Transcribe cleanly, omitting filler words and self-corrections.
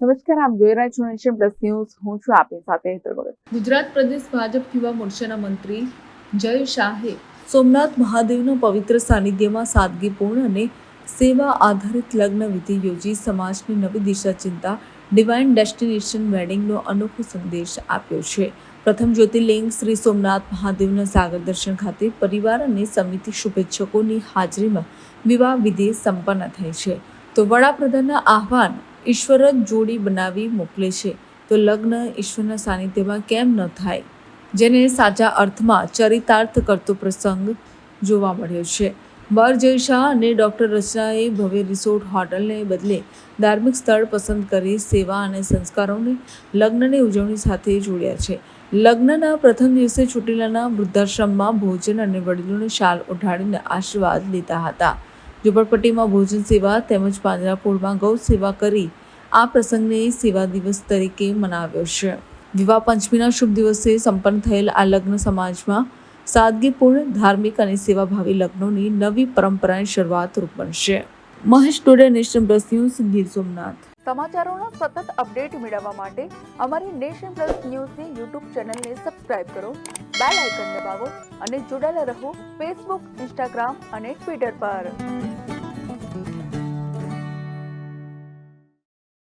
નમસ્કાર, આપ જોઈ રહ્યા છો નેશન પ્લસ ન્યૂઝ. હું છું આપની સાથે હેતલ ભગત. ગુજરાત પ્રદેશ ભાજપ યુવા મોરચાના મંત્રી જય શાહે સોમનાથ મહાદેવના પવિત્ર સાનિધ્યમાં સાદગીપૂર્ણ અને સેવા આધારિત લગ્ન વિધિ યોજી સમાજની નવી દિશા ચિંતા ડિવાઇન ડેસ્ટિનેશન વેડિંગનો અનોખો સંદેશ આપ્યો છે. પ્રથમ જ્યોતિર્લિંગ શ્રી સોમનાથ મહાદેવના સાગર દર્શન ખાતે પરિવાર અને સમિતિ શુભેચ્છકોની હાજરીમાં વિવાહ વિધિ સંપન્ન થઈ છે. તો વડાપ્રધાનના આહવાન ઈશ્વર જ જોડી બનાવી મોકલે છે, તો લગ્ન ઈશ્વરના સાનિધ્યમાં કેમ ન થાય, જેને સાચા અર્થમાં ચરિતાર્થ કરતો પ્રસંગ જોવા મળ્યો છે. વર જય શાહ અને ડોક્ટર રચનાએ ભવ્ય રિસોર્ટ હોટલને બદલે ધાર્મિક સ્થળ પસંદ કરી સેવા અને સંસ્કારોને લગ્નની ઉજવણી સાથે જોડ્યા છે. લગ્નના પ્રથમ દિવસે ચોટીલાના વૃદ્ધાશ્રમમાં ભોજન અને વડીલોને શાલ ઓઢાડીને આશીર્વાદ લીધા હતા. ઝુંપડપટ્ટીમાં ભોજન સેવા તેમજ પાંજરાપોળમાં ગૌ સેવા કરી આ પ્રસંગને સેવા દિવસ તરીકે મનાવ્યો છે. વિવાહ પંચમીના શુભ દિવસે સંપન્ન થયેલ આ લગ્ન સમાજમાં સાદગીપૂર્ણ, ધાર્મિક અને સેવાભાવી લગ્નોની નવી પરંપરાની શરૂઆત રૂપ બનશે. Mahesh Tode, nation plus news, Gir Somnath. સમાચારોના સતત અપડેટ મેળવવા માટે અમારી નેશન પ્લસ ન્યૂઝની યુટ્યુબ ચેનલને સબસ્ક્રાઇબ કરો, બેલ આઇકન દબાવો અને જોડાયેલા રહો ફેસબુક, ઇન્સ્ટાગ્રામ અને ટ્વિટર પર.